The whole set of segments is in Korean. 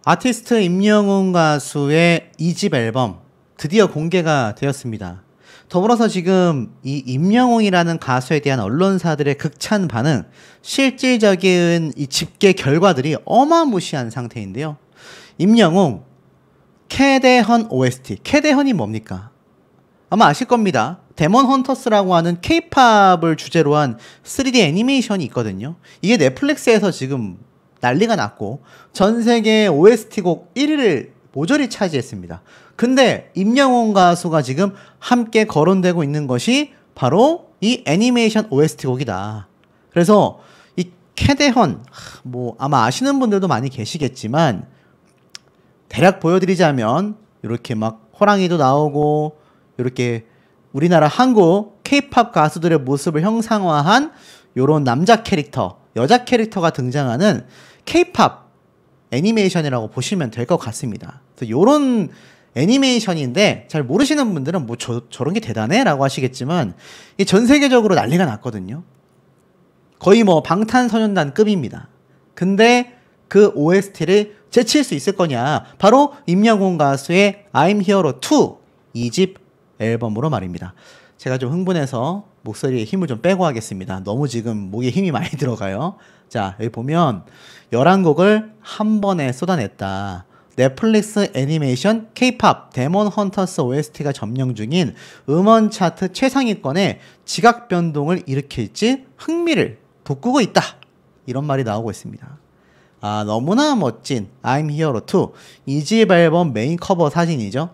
아티스트 임영웅 가수의 2집 앨범 드디어 공개가 되었습니다. 더불어서 지금 이 임영웅이라는 가수에 대한 언론사들의 극찬 반응, 실질적인 이 집계 결과들이 어마무시한 상태인데요. 임영웅, 캐대헌 OST. 캐대헌이 뭡니까? 아마 아실 겁니다. 데몬 헌터스라고 하는 K-팝을 주제로 한 3D 애니메이션이 있거든요. 이게 넷플릭스에서 지금 난리가 났고 전 세계 OST 곡 1위를 모조리 차지했습니다. 근데 임영웅 가수가 지금 함께 거론되고 있는 것이 바로 이 애니메이션 OST 곡이다. 그래서 이 캐대헌, 뭐 아마 아시는 분들도 많이 계시겠지만 대략 보여드리자면 이렇게 막 호랑이도 나오고 이렇게 우리나라 한국 K-팝 가수들의 모습을 형상화한 요런 남자 캐릭터, 여자 캐릭터가 등장하는 K-팝 애니메이션이라고 보시면 될 것 같습니다. 그래서 요런 애니메이션인데 잘 모르시는 분들은 뭐 저런 게 대단해? 라고 하시겠지만 이게 전 세계적으로 난리가 났거든요. 거의 뭐 방탄소년단급입니다. 근데 그 OST를 제칠 수 있을 거냐? 바로 임영웅 가수의 I'm Hero 2 2집 앨범으로 말입니다. 제가 좀 흥분해서 목소리에 힘을 좀 빼고 하겠습니다. 너무 지금 목에 힘이 많이 들어가요. 자, 여기 보면 11곡을 한 번에 쏟아냈다. 넷플릭스 애니메이션 K-팝 데몬 헌터스 OST가 점령 중인 음원 차트 최상위권에 지각 변동을 일으킬지 흥미를 돋구고 있다. 이런 말이 나오고 있습니다. 아, 너무나 멋진 I'm Hero 2 2집 앨범 메인 커버 사진이죠.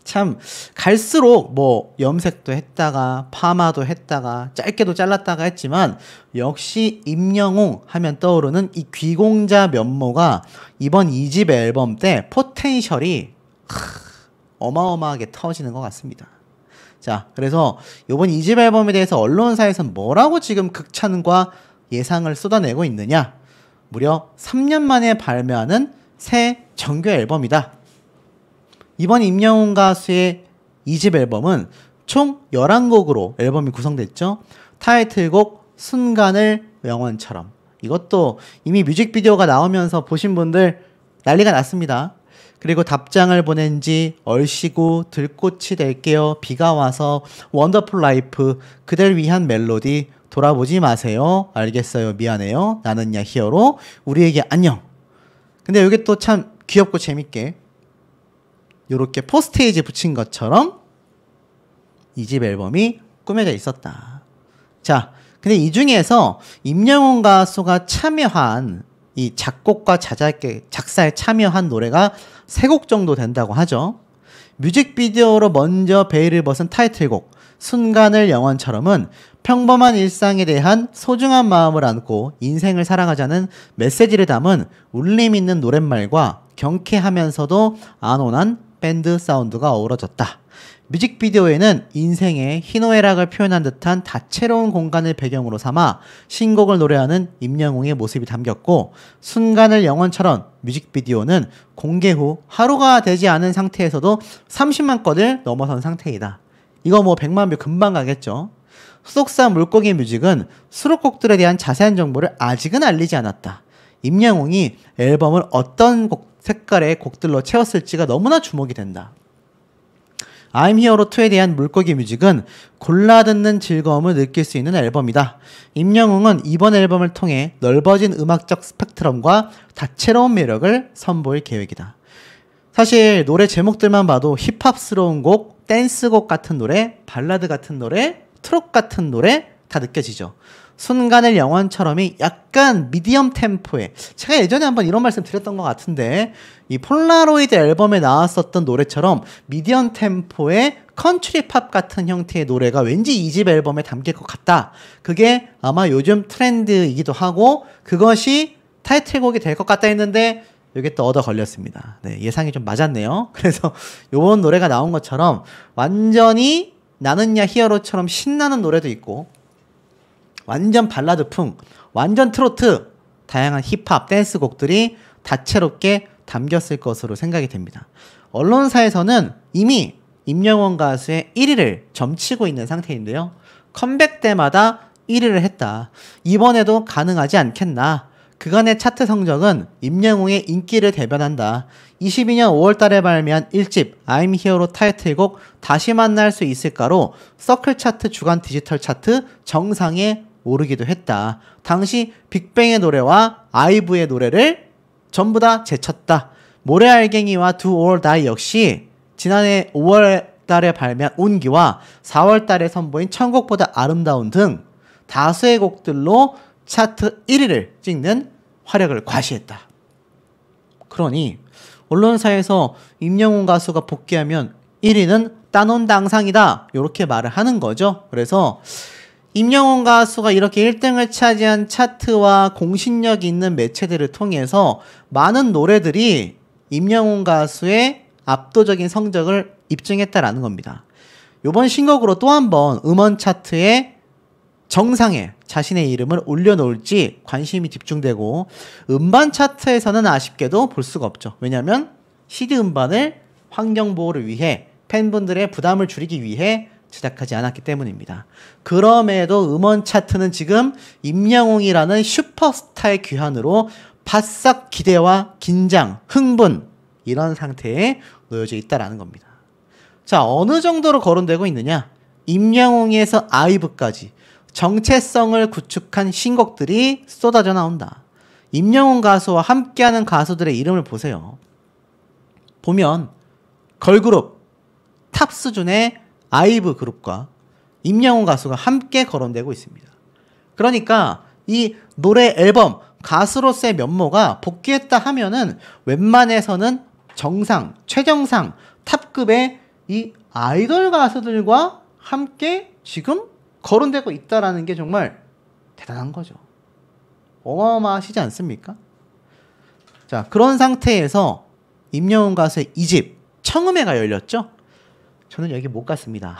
참 갈수록 뭐 염색도 했다가 파마도 했다가 짧게도 잘랐다가 했지만 역시 임영웅 하면 떠오르는 이 귀공자 면모가 이번 2집 앨범 때 포텐셜이 어마어마하게 터지는 것 같습니다. 자, 그래서 이번 2집 앨범에 대해서 언론사에서는 뭐라고 지금 극찬과 예상을 쏟아내고 있느냐? 무려 3년 만에 발매하는 새 정규 앨범이다. 이번 임영웅 가수의 2집 앨범은 총 11곡으로 앨범이 구성됐죠. 타이틀곡 순간을 영원처럼. 이것도 이미 뮤직비디오가 나오면서 보신 분들 난리가 났습니다. 그리고 답장을 보낸 지 얼씨구, 들꽃이 될게요, 비가 와서, 원더풀 라이프, 그댈 위한 멜로디, 돌아보지 마세요, 알겠어요, 미안해요, 나는야 히어로, 우리에게 안녕. 근데 이게 또 참 귀엽고 재밌게 요렇게 포스테이지 붙인 것처럼 2집 앨범이 꾸며져 있었다. 자, 근데 이 중에서 임영웅 가수가 참여한 이 작곡과 작사에 참여한 노래가 3곡 정도 된다고 하죠. 뮤직비디오로 먼저 베일을 벗은 타이틀곡 순간을 영원처럼은 평범한 일상에 대한 소중한 마음을 안고 인생을 살아가자는 메시지를 담은 울림 있는 노랫말과 경쾌하면서도 안온한 밴드 사운드가 어우러졌다. 뮤직비디오에는 인생의 희노애락을 표현한 듯한 다채로운 공간을 배경으로 삼아 신곡을 노래하는 임영웅의 모습이 담겼고, 순간을 영원처럼 뮤직비디오는 공개 후 하루가 되지 않은 상태에서도 30만 건을 넘어선 상태이다. 이거 뭐 100만 뷰 금방 가겠죠. 소속사 물고기 뮤직은 수록곡들에 대한 자세한 정보를 아직은 알리지 않았다. 임영웅이 앨범을 어떤 색깔의 곡들로 채웠을지가 너무나 주목이 된다. I'm Hero 2에 대한 물고기 뮤직은 골라 듣는 즐거움을 느낄 수 있는 앨범이다. 임영웅은 이번 앨범을 통해 넓어진 음악적 스펙트럼과 다채로운 매력을 선보일 계획이다. 사실 노래 제목들만 봐도 힙합스러운 곡, 댄스곡 같은 노래, 발라드 같은 노래, 트롯 같은 노래 다 느껴지죠. 순간을 영원처럼이 약간 미디엄 템포의, 제가 예전에 한번 이런 말씀 드렸던 것 같은데 이 폴라로이드 앨범에 나왔었던 노래처럼 미디엄 템포의 컨트리 팝 같은 형태의 노래가 왠지 2집 앨범에 담길 것 같다. 그게 아마 요즘 트렌드이기도 하고 그것이 타이틀곡이 될 것 같다 했는데 이게 또 얻어 걸렸습니다. 네, 예상이 좀 맞았네요. 그래서 요번 노래가 나온 것처럼 완전히 나는야 히어로처럼 신나는 노래도 있고 완전 발라드풍, 완전 트로트, 다양한 힙합, 댄스 곡들이 다채롭게 담겼을 것으로 생각이 됩니다. 언론사에서는 이미 임영웅 가수의 1위를 점치고 있는 상태인데요. 컴백 때마다 1위를 했다. 이번에도 가능하지 않겠나. 그간의 차트 성적은 임영웅의 인기를 대변한다. 22년 5월달에 발매한 1집 I'm Here로 타이틀곡 다시 만날 수 있을까로 서클 차트 주간 디지털 차트 정상에 오르기도 했다. 당시 빅뱅의 노래와 아이브의 노래를 전부 다 제쳤다. 모래알갱이와 Do or Die 역시 지난해 5월달에 발매한 온기와 4월달에 선보인 천국보다 아름다운 등 다수의 곡들로 차트 1위를 찍는 화력을 과시했다. 그러니 언론사에서 임영웅 가수가 복귀하면 1위는 따논당상이다 이렇게 말을 하는 거죠. 그래서 임영웅 가수가 이렇게 1등을 차지한 차트와 공신력 있는 매체들을 통해서 많은 노래들이 임영웅 가수의 압도적인 성적을 입증했다라는 겁니다. 이번 신곡으로 또 한 번 음원 차트에 정상에 자신의 이름을 올려놓을지 관심이 집중되고 음반 차트에서는 아쉽게도 볼 수가 없죠. 왜냐하면 CD 음반을 환경보호를 위해 팬분들의 부담을 줄이기 위해 제작하지 않았기 때문입니다. 그럼에도 음원 차트는 지금 임영웅이라는 슈퍼스타의 귀환으로 바싹 기대와 긴장, 흥분 이런 상태에 놓여져 있다라는 겁니다. 자, 어느 정도로 거론되고 있느냐? 임영웅에서 아이브까지 정체성을 구축한 신곡들이 쏟아져 나온다. 임영웅 가수와 함께하는 가수들의 이름을 보세요. 보면 걸그룹 탑 수준의 아이브 그룹과 임영웅 가수가 함께 거론되고 있습니다. 그러니까 이 노래 앨범 가수로서의 면모가 복귀했다 하면은 웬만해서는 정상, 최정상, 탑급의 이 아이돌 가수들과 함께 지금 거론되고 있다라는 게 정말 대단한 거죠. 어마어마하시지 않습니까? 자, 그런 상태에서 임영웅 가수의 2집 청음회가 열렸죠. 저는 여기 못 갔습니다.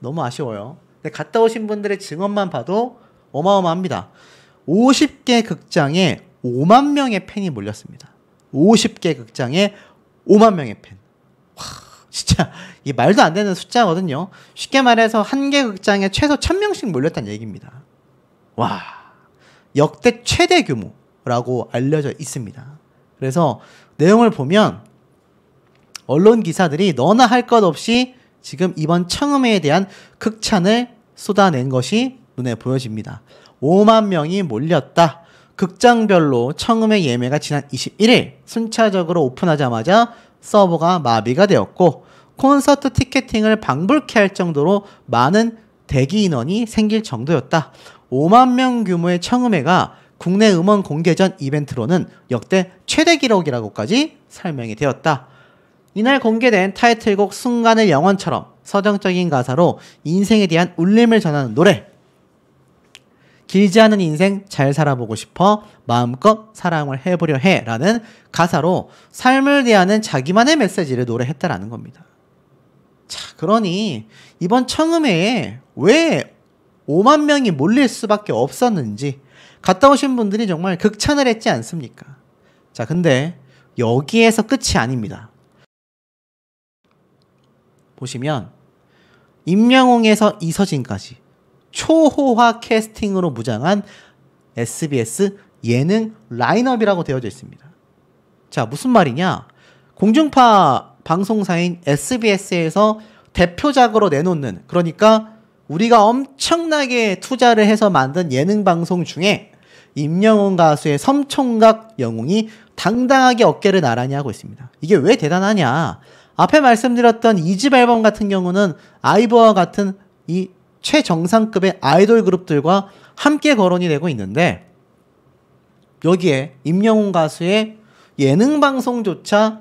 너무 아쉬워요. 근데 갔다 오신 분들의 증언만 봐도 어마어마합니다. 50개 극장에 5만 명의 팬이 몰렸습니다. 50개 극장에 5만 명의 팬. 와, 진짜 이 말도 안 되는 숫자거든요. 쉽게 말해서 한 개 극장에 최소 1000명씩 몰렸다는 얘기입니다. 와, 역대 최대 규모라고 알려져 있습니다. 그래서 내용을 보면 언론 기사들이 너나 할 것 없이 지금 이번 청음회에 대한 극찬을 쏟아낸 것이 눈에 보여집니다. 5만 명이 몰렸다. 극장별로 청음회 예매가 지난 21일 순차적으로 오픈하자마자 서버가 마비가 되었고 콘서트 티켓팅을 방불케 할 정도로 많은 대기 인원이 생길 정도였다. 5만 명 규모의 청음회가 국내 음원 공개 전 이벤트로는 역대 최대 기록이라고까지 설명이 되었다. 이날 공개된 타이틀곡 순간의 영원처럼 서정적인 가사로 인생에 대한 울림을 전하는 노래. 길지 않은 인생 잘 살아보고 싶어 마음껏 사랑을 해보려 해 라는 가사로 삶을 대하는 자기만의 메시지를 노래했다라는 겁니다. 자, 그러니 이번 청음회에 왜 5만 명이 몰릴 수밖에 없었는지 갔다 오신 분들이 정말 극찬을 했지 않습니까? 자, 근데 여기에서 끝이 아닙니다. 보시면 임영웅에서 이서진까지 초호화 캐스팅으로 무장한 SBS 예능 라인업이라고 되어져 있습니다. 자, 무슨 말이냐? 공중파 방송사인 SBS에서 대표작으로 내놓는, 그러니까 우리가 엄청나게 투자를 해서 만든 예능 방송 중에 임영웅 가수의 섬총각 영웅이 당당하게 어깨를 나란히 하고 있습니다. 이게 왜 대단하냐? 앞에 말씀드렸던 2집 앨범 같은 경우는 아이브와 같은 이 최정상급의 아이돌 그룹들과 함께 거론이 되고 있는데 여기에 임영웅 가수의 예능 방송조차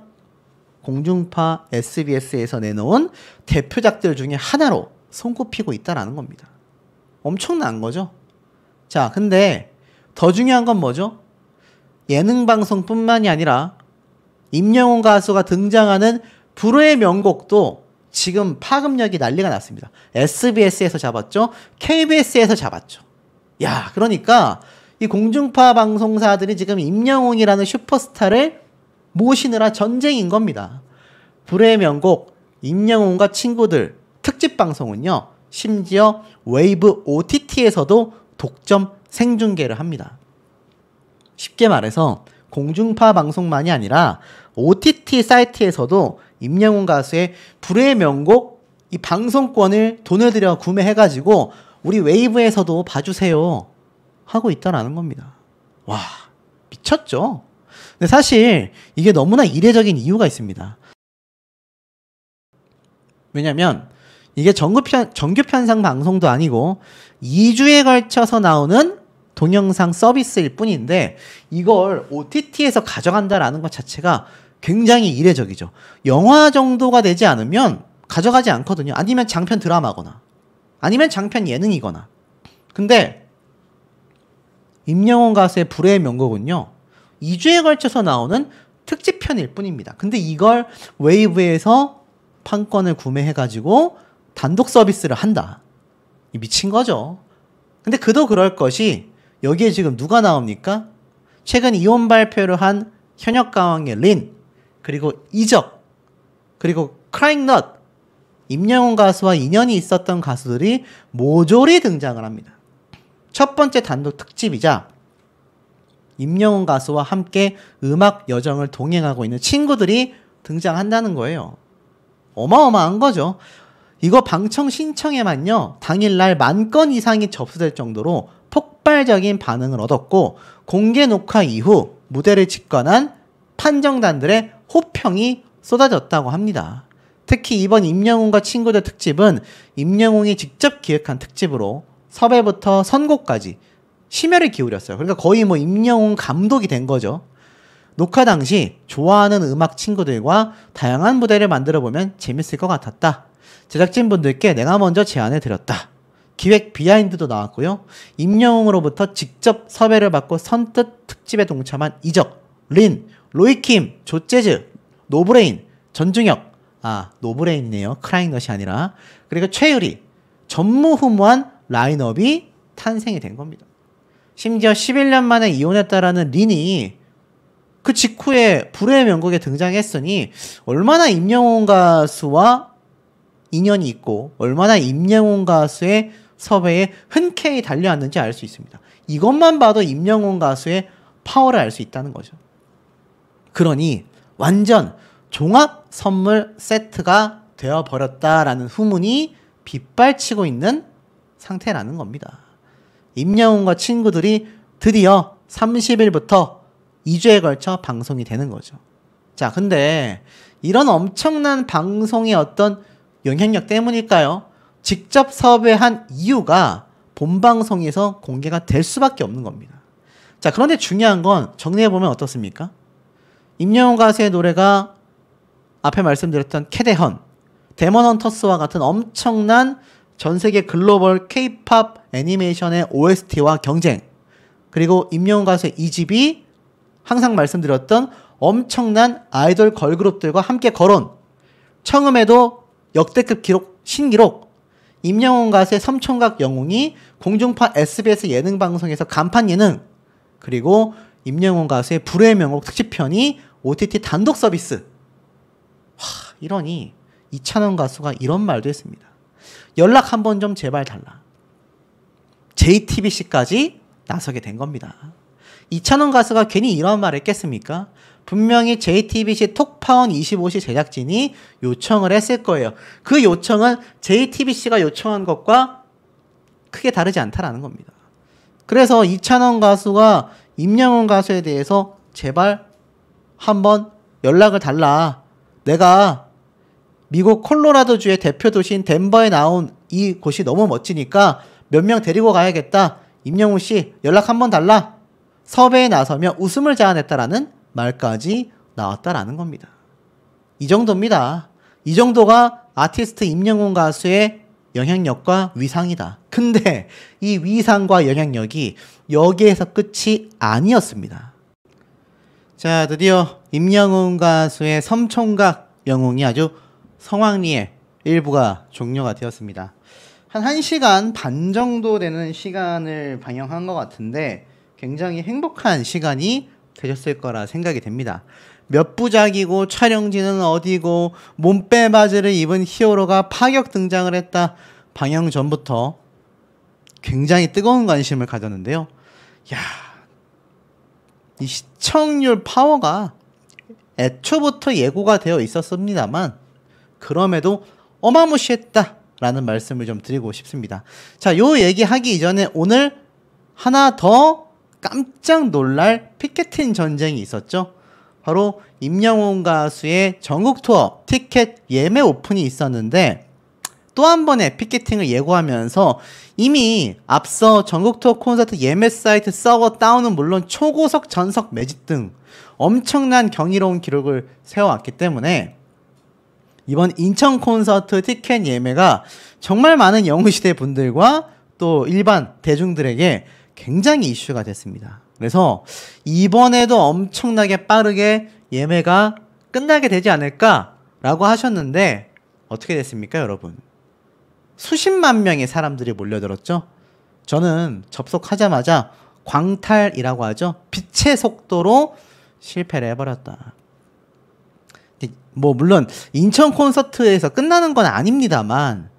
공중파 SBS에서 내놓은 대표작들 중에 하나로 손꼽히고 있다라는 겁니다. 엄청난 거죠. 자, 근데 더 중요한 건 뭐죠? 예능 방송뿐만이 아니라 임영웅 가수가 등장하는 불후의 명곡도 지금 파급력이 난리가 났습니다. SBS에서 잡았죠. KBS에서 잡았죠. 야, 그러니까 이 공중파 방송사들이 지금 임영웅이라는 슈퍼스타를 모시느라 전쟁인 겁니다. 불후의 명곡 임영웅과 친구들 특집 방송은요, 심지어 웨이브 OTT에서도 독점 생중계를 합니다. 쉽게 말해서 공중파 방송만이 아니라 OTT 사이트에서도 임영웅 가수의 불후의 명곡 이 방송권을 돈을 들여 구매해가지고 우리 웨이브에서도 봐주세요 하고 있다라는 겁니다. 와, 미쳤죠? 근데 사실 이게 너무나 이례적인 이유가 있습니다. 왜냐면 이게 정규 편성 방송도 아니고 2주에 걸쳐서 나오는 동영상 서비스일 뿐인데 이걸 OTT에서 가져간다라는 것 자체가 굉장히 이례적이죠. 영화 정도가 되지 않으면 가져가지 않거든요. 아니면 장편 드라마거나 아니면 장편 예능이거나. 근데 임영웅 가수의 불후의 명곡은요 2주에 걸쳐서 나오는 특집편일 뿐입니다. 근데 이걸 웨이브에서 판권을 구매해가지고 단독 서비스를 한다. 미친 거죠. 근데 그도 그럴 것이 여기에 지금 누가 나옵니까? 최근 이혼 발표를 한 현역가왕의 린, 그리고 이적, 그리고 크라잉넛, 임영웅 가수와 인연이 있었던 가수들이 모조리 등장을 합니다. 첫 번째 단독 특집이자 임영웅 가수와 함께 음악 여정을 동행하고 있는 친구들이 등장한다는 거예요. 어마어마한 거죠. 이거 방청 신청에만요 당일날 10,000건 이상이 접수될 정도로 폭발적인 반응을 얻었고 공개 녹화 이후 무대를 직관한 판정단들의 호평이 쏟아졌다고 합니다. 특히 이번 임영웅과 친구들 특집은 임영웅이 직접 기획한 특집으로 섭외부터 선곡까지 심혈을 기울였어요. 그러니까 거의 뭐 임영웅 감독이 된 거죠. 녹화 당시 좋아하는 음악 친구들과 다양한 무대를 만들어보면 재밌을 것 같았다. 제작진분들께 내가 먼저 제안을 드렸다. 기획 비하인드도 나왔고요. 임영웅으로부터 직접 섭외를 받고 선뜻 특집에 동참한 이적, 린, 로이킴, 조재즈, 노브레인, 전중혁, 노브레인이네요. 크라잉넛이 아니라. 그리고 최유리, 전무후무한 라인업이 탄생이 된 겁니다. 심지어 11년 만에 이혼했다라는 린이 그 직후에 불후의 명곡에 등장했으니 얼마나 임영웅 가수와 인연이 있고 얼마나 임영웅 가수의 섭외에 흔쾌히 달려왔는지 알 수 있습니다. 이것만 봐도 임영웅 가수의 파워를 알 수 있다는 거죠. 그러니 완전 종합 선물 세트가 되어버렸다라는 후문이 빗발치고 있는 상태라는 겁니다. 임영웅과 친구들이 드디어 30일부터 2주에 걸쳐 방송이 되는 거죠. 자, 근데 이런 엄청난 방송의 어떤 영향력 때문일까요? 직접 섭외한 이유가 본방송에서 공개가 될 수밖에 없는 겁니다. 자, 그런데 중요한 건 정리해보면 어떻습니까? 임영웅 가수의 노래가 앞에 말씀드렸던 캐대헌, 데몬헌터스와 같은 엄청난 전세계 글로벌 K-POP 애니메이션의 OST와 경쟁, 그리고 임영웅 가수의 2집이 항상 말씀드렸던 엄청난 아이돌 걸그룹들과 함께 거론, 청음에도 역대급 기록, 신기록, 임영웅 가수의 섬총각 영웅이 공중파 SBS 예능 방송에서 간판 예능, 그리고 임영웅 가수의 불후의 명곡 특집편이 OTT 단독 서비스. 이러니 이찬원 가수가 이런 말도 했습니다. 연락 한번 좀 제발 달라. JTBC까지 나서게 된 겁니다. 이찬원 가수가 괜히 이런 말을 했겠습니까? 분명히 JTBC 톡파원 25시 제작진이 요청을 했을 거예요. 그 요청은 JTBC가 요청한 것과 크게 다르지 않다라는 겁니다. 그래서 이찬원 가수가 임영웅 가수에 대해서 제발 한번 연락을 달라. 내가 미국 콜로라도주의 대표 도시인 덴버에 나온 이 곳이 너무 멋지니까 몇 명 데리고 가야겠다. 임영웅 씨 연락 한번 달라. 섭외에 나서며 웃음을 자아냈다라는 말까지 나왔다라는 겁니다. 이 정도입니다. 이 정도가 아티스트 임영웅 가수의 영향력과 위상이다. 근데 이 위상과 영향력이 여기에서 끝이 아니었습니다. 자, 드디어 임영웅 가수의 섬총각 영웅이 아주 성황리에 일부가 종료가 되었습니다. 한 1시간 반 정도 되는 시간을 방영한 것 같은데 굉장히 행복한 시간이 되셨을 거라 생각이 됩니다. 몇 부작이고 촬영지는 어디고 몸빼 바지를 입은 히어로가 파격 등장을 했다. 방영 전부터 굉장히 뜨거운 관심을 가졌는데요. 야, 이 시청률 파워가 애초부터 예고가 되어 있었습니다만 그럼에도 어마무시했다라는 말씀을 좀 드리고 싶습니다. 자, 요 얘기하기 이전에 오늘 하나 더 깜짝 놀랄 피케팅 전쟁이 있었죠. 바로 임영웅 가수의 전국 투어 티켓 예매 오픈이 있었는데 또 한 번의 피케팅을 예고하면서 이미 앞서 전국 투어 콘서트 예매 사이트 서버 다운은 물론 초고속 전석 매집 등 엄청난 경이로운 기록을 세워왔기 때문에 이번 인천 콘서트 티켓 예매가 정말 많은 영웅시대 분들과 또 일반 대중들에게 굉장히 이슈가 됐습니다. 그래서 이번에도 엄청나게 빠르게 예매가 끝나게 되지 않을까라고 하셨는데 어떻게 됐습니까, 여러분? 수십만 명의 사람들이 몰려들었죠. 저는 접속하자마자 광탈이라고 하죠. 빛의 속도로 실패를 해버렸다. 뭐 물론 인천 콘서트에서 끝나는 건 아닙니다만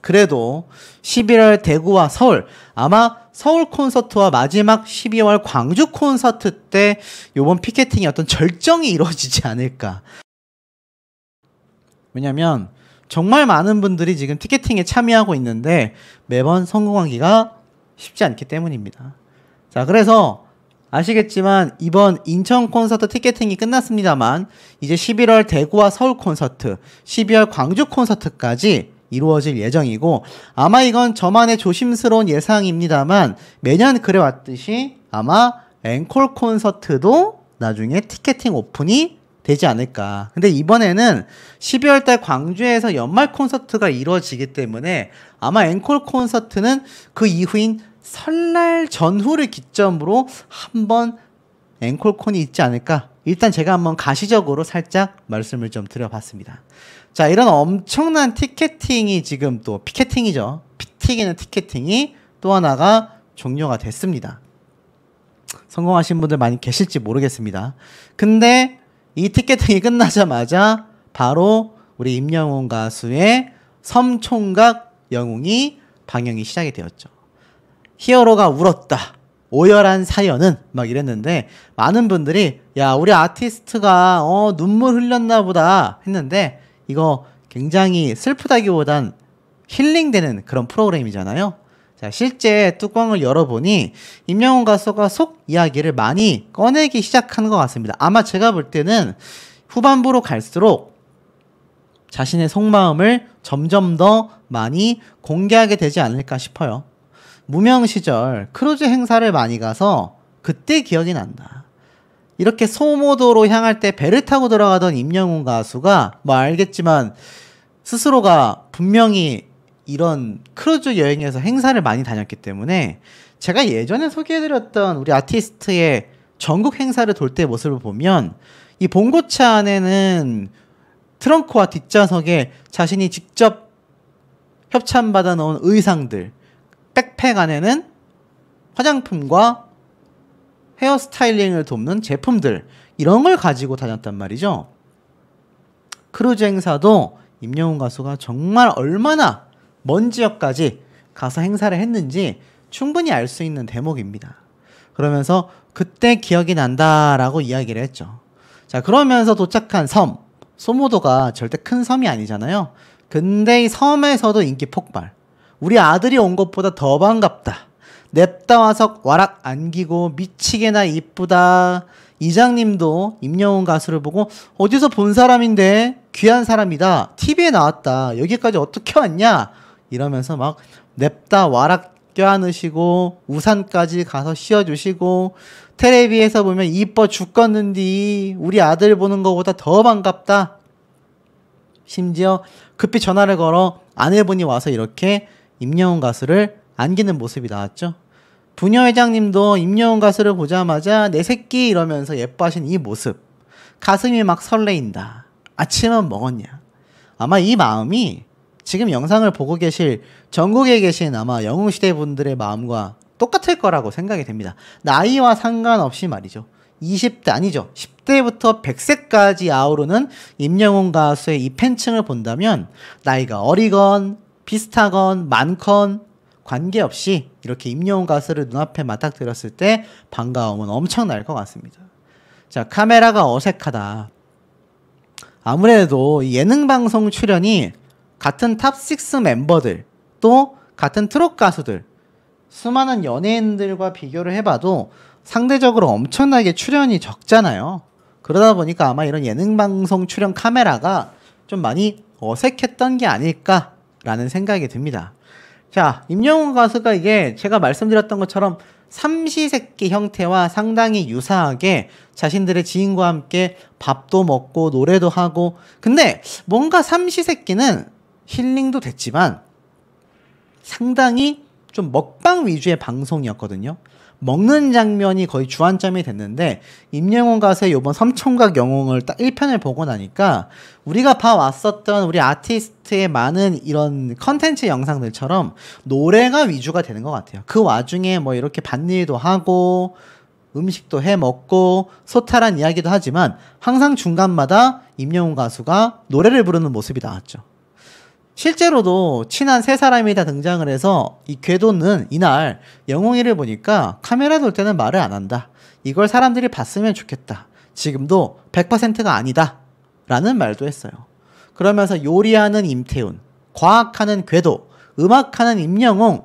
그래도 11월 대구와 서울, 아마 서울 콘서트와 마지막 12월 광주 콘서트 때 요번 피켓팅이 어떤 절정이 이루어지지 않을까. 왜냐면 정말 많은 분들이 지금 티켓팅에 참여하고 있는데 매번 성공하기가 쉽지 않기 때문입니다. 자, 그래서 아시겠지만 이번 인천 콘서트 티켓팅이 끝났습니다만 이제 11월 대구와 서울 콘서트, 12월 광주 콘서트까지 이루어질 예정이고 아마 이건 저만의 조심스러운 예상입니다만 매년 그래왔듯이 아마 앵콜 콘서트도 나중에 티켓팅 오픈이 되지 않을까. 근데 이번에는 12월달 광주에서 연말 콘서트가 이루어지기 때문에 아마 앵콜 콘서트는 그 이후인 설날 전후를 기점으로 한번 앵콜콘이 있지 않을까. 일단 제가 한번 가시적으로 살짝 말씀을 좀 드려봤습니다. 자, 이런 엄청난 티켓팅이 지금 또 피켓팅이죠. 피 튀기는 티켓팅이 또 하나가 종료가 됐습니다. 성공하신 분들 많이 계실지 모르겠습니다. 근데 이 티켓팅이 끝나자마자 바로 우리 임영웅 가수의 섬총각 영웅이 방영이 시작이 되었죠. 히어로가 울었다. 오열한 사연은 막 이랬는데 많은 분들이 야, 우리 아티스트가 눈물 흘렸나 보다 했는데 이거 굉장히 슬프다기보단 힐링되는 그런 프로그램이잖아요. 자, 실제 뚜껑을 열어보니 임영웅 가수가 속 이야기를 많이 꺼내기 시작하는 것 같습니다. 아마 제가 볼 때는 후반부로 갈수록 자신의 속마음을 점점 더 많이 공개하게 되지 않을까 싶어요. 무명 시절 크루즈 행사를 많이 가서 그때 기억이 난다. 이렇게 소모도로 향할 때 배를 타고 들어가던 임영웅 가수가 뭐 알겠지만 스스로가 분명히 이런 크루즈 여행에서 행사를 많이 다녔기 때문에 제가 예전에 소개해드렸던 우리 아티스트의 전국 행사를 돌 때 모습을 보면 이 봉고차 안에는 트렁크와 뒷좌석에 자신이 직접 협찬받아 놓은 의상들, 백팩 안에는 화장품과 헤어스타일링을 돕는 제품들, 이런 걸 가지고 다녔단 말이죠. 크루즈 행사도 임영웅 가수가 정말 얼마나 먼 지역까지 가서 행사를 했는지 충분히 알 수 있는 대목입니다. 그러면서 그때 기억이 난다라고 이야기를 했죠. 자, 그러면서 도착한 섬, 소모도가 절대 큰 섬이 아니잖아요. 근데 이 섬에서도 인기 폭발. 우리 아들이 온 것보다 더 반갑다. 냅다 와서 와락 안기고 미치게나 이쁘다. 이장님도 임영웅 가수를 보고 어디서 본 사람인데 귀한 사람이다. TV에 나왔다. 여기까지 어떻게 왔냐? 이러면서 막 냅다 와락 껴안으시고 우산까지 가서 씌워주시고 텔레비에서 보면 이뻐 죽겠는디 우리 아들 보는 것보다 더 반갑다. 심지어 급히 전화를 걸어 아내분이 와서 이렇게 임영웅 가수를 안기는 모습이 나왔죠. 부녀회장님도 임영웅 가수를 보자마자 내 새끼 이러면서 예뻐하신 이 모습, 가슴이 막 설레인다. 아침은 먹었냐. 아마 이 마음이 지금 영상을 보고 계실 전국에 계신 아마 영웅시대 분들의 마음과 똑같을 거라고 생각이 됩니다. 나이와 상관없이 말이죠. 20대 아니죠. 10대부터 100세까지 아우르는 임영웅 가수의 이 팬층을 본다면 나이가 어리건 비슷하건 많건 관계없이 이렇게 임영웅 가수를 눈앞에 맞닥뜨렸을 때 반가움은 엄청날 것 같습니다. 자, 카메라가 어색하다. 아무래도 예능방송 출연이 같은 탑6 멤버들 또 같은 트롯 가수들 수많은 연예인들과 비교를 해봐도 상대적으로 엄청나게 출연이 적잖아요. 그러다 보니까 아마 이런 예능방송 출연 카메라가 좀 많이 어색했던 게 아닐까라는 생각이 듭니다. 자, 임영웅 가수가 이게 제가 말씀드렸던 것처럼 삼시세끼 형태와 상당히 유사하게 자신들의 지인과 함께 밥도 먹고 노래도 하고, 근데 뭔가 삼시세끼는 힐링도 됐지만 상당히 좀 먹방 위주의 방송이었거든요. 먹는 장면이 거의 주안점이 됐는데 임영웅 가수의 이번 섬총각 영웅을 딱 1편을 보고 나니까 우리가 봐왔었던 우리 아티스트의 많은 이런 컨텐츠 영상들처럼 노래가 위주가 되는 것 같아요. 그 와중에 뭐 이렇게 밭일도 하고 음식도 해 먹고 소탈한 이야기도 하지만 항상 중간마다 임영웅 가수가 노래를 부르는 모습이 나왔죠. 실제로도 친한 세 사람이 다 등장을 해서 이 궤도는 이날 영웅이를 보니까 카메라 돌 때는 말을 안 한다. 이걸 사람들이 봤으면 좋겠다. 지금도 100%가 아니다. 라는 말도 했어요. 그러면서 요리하는 임태훈, 과학하는 궤도, 음악하는 임영웅,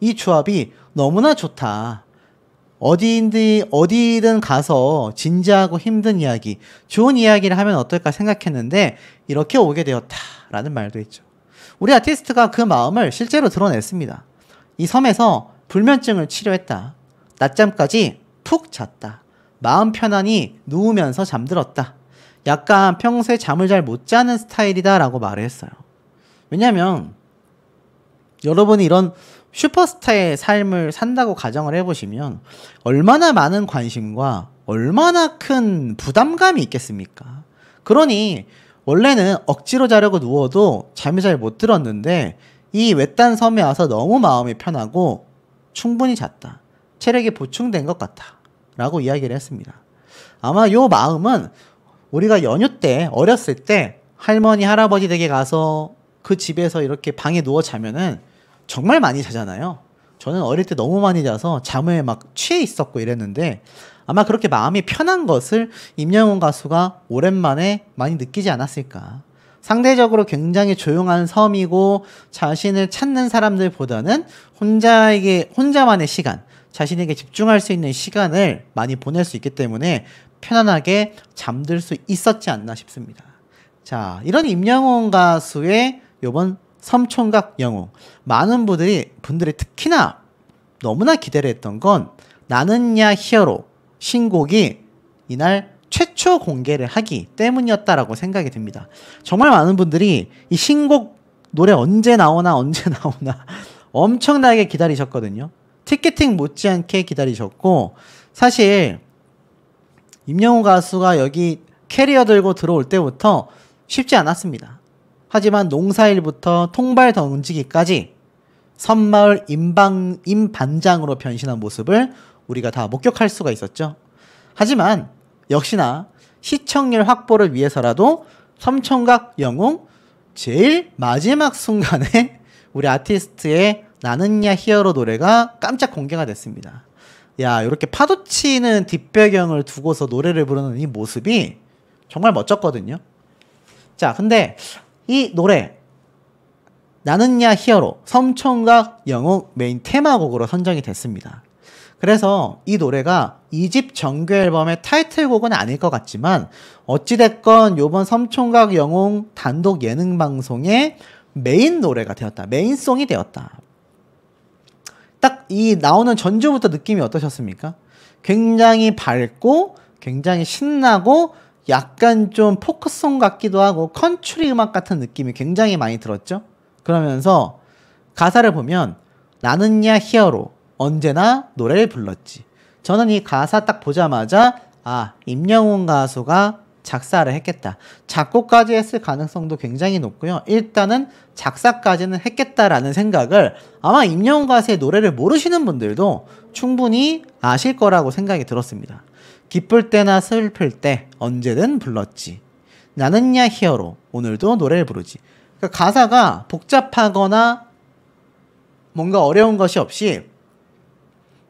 이 조합이 너무나 좋다. 어디든 가서 진지하고 힘든 이야기, 좋은 이야기를 하면 어떨까 생각했는데 이렇게 오게 되었다라는 말도 있죠. 우리 아티스트가 그 마음을 실제로 드러냈습니다. 이 섬에서 불면증을 치료했다. 낮잠까지 푹 잤다. 마음 편안히 누우면서 잠들었다. 약간 평소에 잠을 잘 못 자는 스타일이다 라고 말을 했어요. 왜냐면 여러분이 이런 슈퍼스타의 삶을 산다고 가정을 해보시면 얼마나 많은 관심과 얼마나 큰 부담감이 있겠습니까? 그러니 원래는 억지로 자려고 누워도 잠이 잘 못 들었는데 이 외딴 섬에 와서 너무 마음이 편하고 충분히 잤다. 체력이 보충된 것 같다. 라고 이야기를 했습니다. 아마 요 마음은 우리가 연휴 때 어렸을 때 할머니 할아버지 댁에 가서 그 집에서 이렇게 방에 누워 자면은 정말 많이 자잖아요. 저는 어릴 때 너무 많이 자서 잠에 막 취해 있었고 이랬는데 아마 그렇게 마음이 편한 것을 임영웅 가수가 오랜만에 많이 느끼지 않았을까. 상대적으로 굉장히 조용한 섬이고 자신을 찾는 사람들보다는 혼자만의 시간, 자신에게 집중할 수 있는 시간을 많이 보낼 수 있기 때문에 편안하게 잠들 수 있었지 않나 싶습니다. 자, 이런 임영웅 가수의 요번 섬총각 영웅, 많은 분들이 특히나 너무나 기대를 했던 건 나는야 히어로 신곡이 이날 최초 공개를 하기 때문이었다라고 생각이 듭니다. 정말 많은 분들이 이 신곡 노래 언제 나오나 엄청나게 기다리셨거든요. 티켓팅 못지않게 기다리셨고, 사실 임영웅 가수가 여기 캐리어 들고 들어올 때부터 쉽지 않았습니다. 하지만 농사일부터 통발 던지기까지 섬마을 임반장으로 변신한 모습을 우리가 다 목격할 수가 있었죠. 하지만 역시나 시청률 확보를 위해서라도 섬총각 영웅 제일 마지막 순간에 우리 아티스트의 나는야 히어로 노래가 깜짝 공개가 됐습니다. 야, 이렇게 파도치는 뒷배경을 두고서 노래를 부르는 이 모습이 정말 멋졌거든요. 자, 근데 이 노래 나는야 히어로 섬총각 영웅 메인 테마곡으로 선정이 됐습니다. 그래서 이 노래가 2집 정규 앨범의 타이틀곡은 아닐 것 같지만 어찌됐건 요번 섬총각 영웅 단독 예능 방송의 메인 노래가 되었다. 메인송이 되었다. 딱 이 나오는 전주부터 느낌이 어떠셨습니까? 굉장히 밝고 굉장히 신나고 약간 좀 포크송 같기도 하고 컨트리 음악 같은 느낌이 굉장히 많이 들었죠. 그러면서 가사를 보면 나는야 히어로 언제나 노래를 불렀지. 저는 이 가사 딱 보자마자 임영웅 가수가 작사를 했겠다. 작곡까지 했을 가능성도 굉장히 높고요. 일단은 작사까지는 했겠다라는 생각을 아마 임영웅 가수의 노래를 모르시는 분들도 충분히 아실 거라고 생각이 들었습니다. 기쁠 때나 슬플 때 언제든 불렀지. 나는야 히어로 오늘도 노래를 부르지. 그러니까 가사가 복잡하거나 뭔가 어려운 것이 없이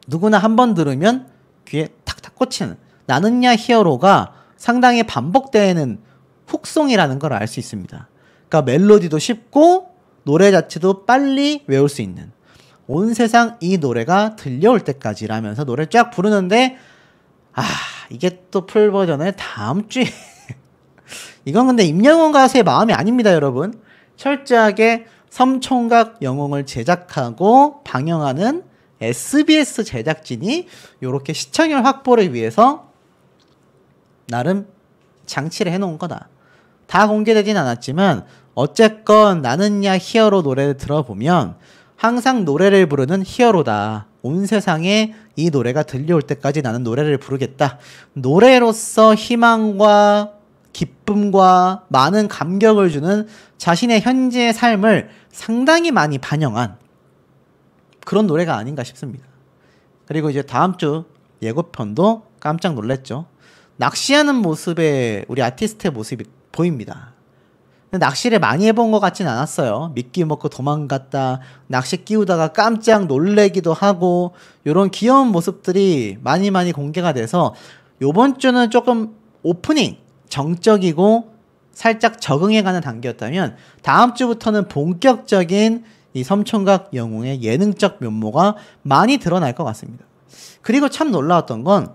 누구나 한 번 들으면 귀에 탁탁 꽂히는 나는야 히어로가 상당히 반복되는 훅송이라는 걸 알 수 있습니다. 그러니까 멜로디도 쉽고 노래 자체도 빨리 외울 수 있는, 온 세상 이 노래가 들려올 때까지라면서 노래를 쫙 부르는데, 이게 또 풀 버전을 다음 주에 이건 근데 임영웅 가수의 마음이 아닙니다, 여러분. 철저하게 섬총각 영웅을 제작하고 방영하는 SBS 제작진이 이렇게 시청률 확보를 위해서 나름 장치를 해놓은 거다. 다 공개되진 않았지만 어쨌건 나는야 히어로 노래를 들어보면 항상 노래를 부르는 히어로다. 온 세상에 이 노래가 들려올 때까지 나는 노래를 부르겠다. 노래로서 희망과 기쁨과 많은 감격을 주는 자신의 현재의 삶을 상당히 많이 반영한 그런 노래가 아닌가 싶습니다. 그리고 이제 다음 주 예고편도 깜짝 놀랐죠. 낚시하는 모습에 우리 아티스트의 모습이 보입니다. 낚시를 많이 해본 것 같진 않았어요. 미끼 먹고 도망갔다, 낚시 끼우다가 깜짝 놀래기도 하고, 이런 귀여운 모습들이 많이 공개가 돼서 요번 주는 조금 오프닝 정적이고 살짝 적응해가는 단계였다면 다음 주부터는 본격적인 이 섬총각 영웅의 예능적 면모가 많이 드러날 것 같습니다. 그리고 참 놀라웠던 건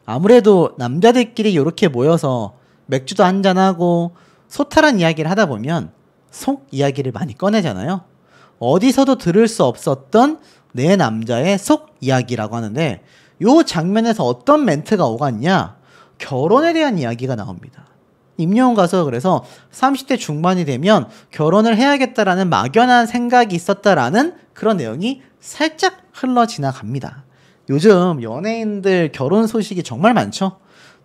아무래도 남자들끼리 이렇게 모여서 맥주도 한잔하고 소탈한 이야기를 하다 보면 속 이야기를 많이 꺼내잖아요. 어디서도 들을 수 없었던 내 남자의 속 이야기라고 하는데, 요 장면에서 어떤 멘트가 오갔냐? 결혼에 대한 이야기가 나옵니다. 임영웅 가수가 그래서 30대 중반이 되면 결혼을 해야겠다라는 막연한 생각이 있었다라는 그런 내용이 살짝 흘러 지나갑니다. 요즘 연예인들 결혼 소식이 정말 많죠.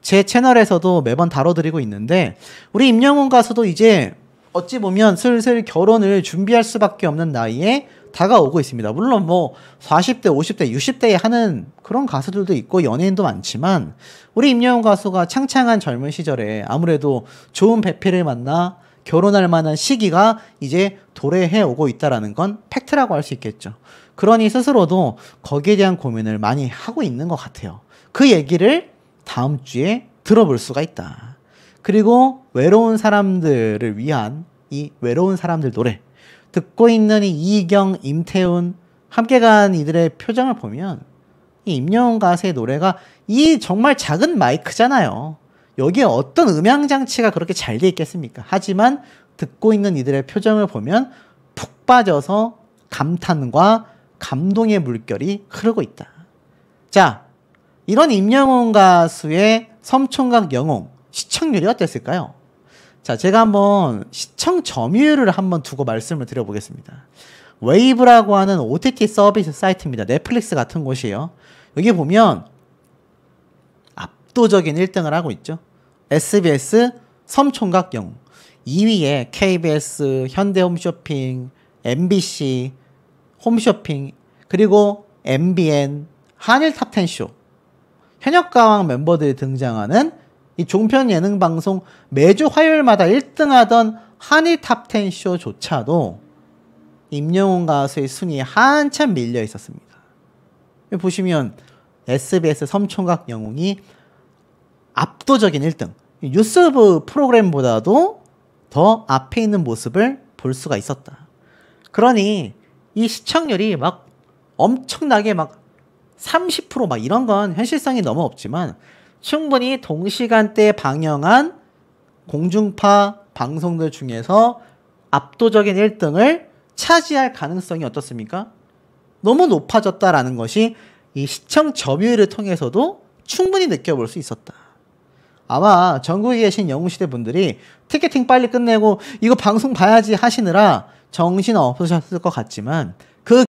제 채널에서도 매번 다뤄드리고 있는데 우리 임영웅 가수도 이제 어찌 보면 슬슬 결혼을 준비할 수밖에 없는 나이에 다가오고 있습니다. 물론 뭐 40대, 50대, 60대에 하는 그런 가수들도 있고 연예인도 많지만 우리 임영웅 가수가 창창한 젊은 시절에 아무래도 좋은 배필을 만나 결혼할 만한 시기가 이제 도래해 오고 있다는 건 팩트라고 할 수 있겠죠. 그러니 스스로도 거기에 대한 고민을 많이 하고 있는 것 같아요. 그 얘기를 다음 주에 들어볼 수가 있다. 그리고 외로운 사람들을 위한 이 외로운 사람들 노래 듣고 있는 이 이희경, 임태훈 함께 간 이들의 표정을 보면 이 임영웅 가수의 노래가 이 정말 작은 마이크잖아요. 여기에 어떤 음향장치가 그렇게 잘 돼 있겠습니까? 하지만 듣고 있는 이들의 표정을 보면 푹 빠져서 감탄과 감동의 물결이 흐르고 있다. 자, 이런 임영웅 가수의 섬총각 영웅 시청률이 어땠을까요? 자, 제가 한번 시청 점유율을 한번 두고 말씀을 드려보겠습니다. 웨이브라고 하는 OTT 서비스 사이트입니다. 넷플릭스 같은 곳이에요. 여기 보면 압도적인 1등을 하고 있죠. SBS 섬총각 영웅. 2위에 KBS, 현대홈쇼핑, MBC, 홈쇼핑, 그리고 MBN, 한일 탑10쇼. 현역가왕 멤버들이 등장하는 이 종편 예능 방송 매주 화요일마다 1등하던 한일 탑10 쇼조차도 임영웅 가수의 순위에 한참 밀려 있었습니다. 보시면 SBS 섬총각 영웅이 압도적인 1등, 유튜브 프로그램보다도 더 앞에 있는 모습을 볼 수가 있었다. 그러니 이 시청률이 막 엄청나게 막 30% 막 이런 건 현실성이 너무 없지만 충분히 동시간대에 방영한 공중파 방송들 중에서 압도적인 1등을 차지할 가능성이 어떻습니까? 너무 높아졌다라는 것이 이 시청 점유율을 통해서도 충분히 느껴볼 수 있었다. 아마 전국에 계신 영웅시대 분들이 티켓팅 빨리 끝내고 이거 방송 봐야지 하시느라 정신 없으셨을 것 같지만